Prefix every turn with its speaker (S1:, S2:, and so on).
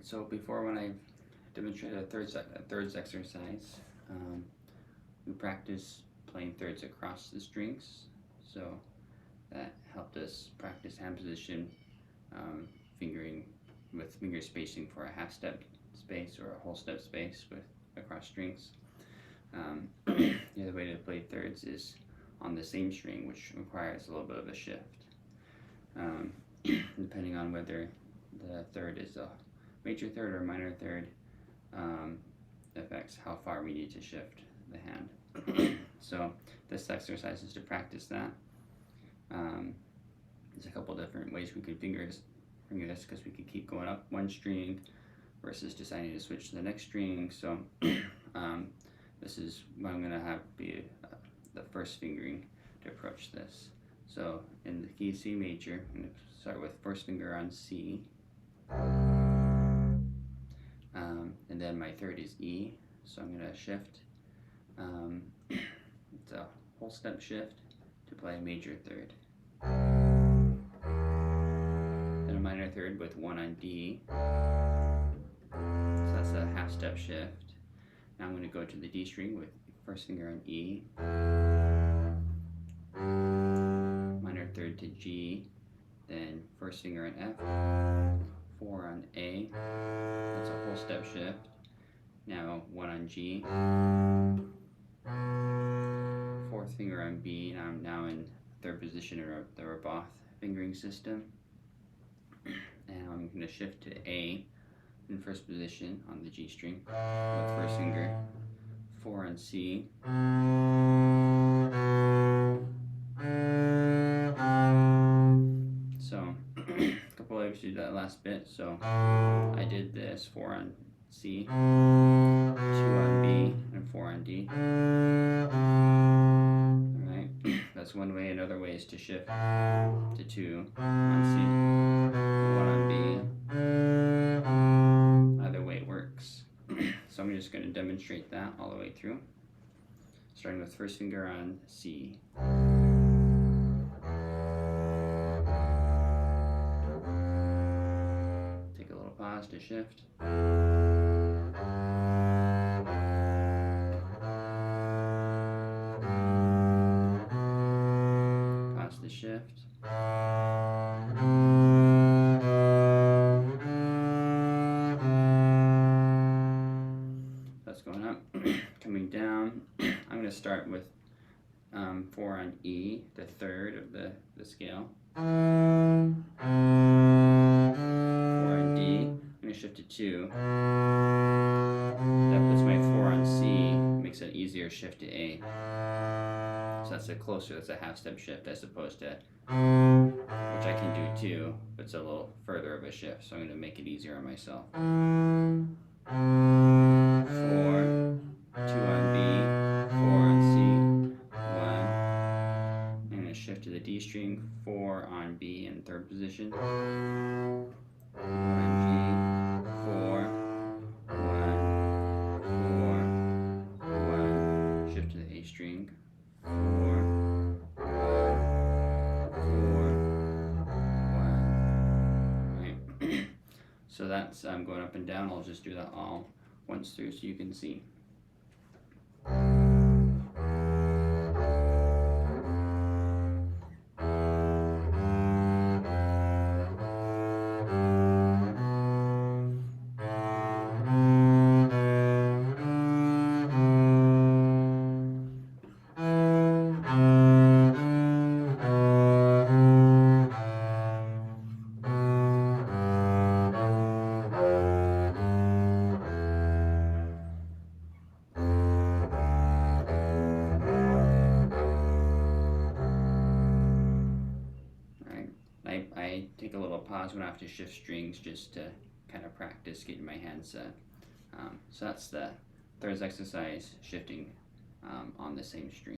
S1: So before, when I demonstrated a thirds exercise, we practiced playing thirds across the strings. So that helped us practice hand position, fingering with finger spacing for a half step space or a whole step space with across strings. The other way to play thirds is on the same string, which requires a little bit of a shift. Depending on whether the third is a major third or minor third, affects how far we need to shift the hand. So this exercise is to practice that. There's a couple different ways we could finger this because we could keep going up one string versus deciding to switch to the next string. So this is what I'm going to have be the first fingering to approach this. So in the key C major, I'm going to start with first finger on C, and then my third is E, so I'm going to shift. It's a whole step shift to play a major third. Then a minor third with one on D, so that's a half step shift. Now I'm going to go to the D string with first finger on E, minor third to G, then first finger on F, 4 on A, that's a whole step shift. Now 1 on G, fourth finger on B, and I'm now in third position in the Roboth fingering system. And I'm going to shift to A in first position on the G string with first finger, 4 on C, so a couple ways to do that last bit. So I did this 4 on C, 2 on B, and 4 on D. Alright, that's one way. Another way is to shift to 2 on C, 1 on B. Either way works. So I'm just going to demonstrate that all the way through, starting with first finger on C. Take a little pause to shift. Pause the shift. That's going up. Coming down, I'm going to start with 4 on E, the third of the scale. 4 on D, I'm going to shift to 2. That puts my 4 on C, makes it easier shift to A. So that's a half step shift as opposed to, which I can do too, but it's a little further of a shift, so I'm going to make it easier on myself. 4, 2 on B, 4 on C, 1. I'm going to shift to the D string, 4 on B in third position. 4 on G, 4, 1, 4, 1. Shift to the A string, 4, 1, 4, 1. Right. So that's going up and down. I'll just do that all once through so you can see. I take a little pause when I have to shift strings just to kind of practice getting my hands set. So that's the thirds exercise, shifting on the same string.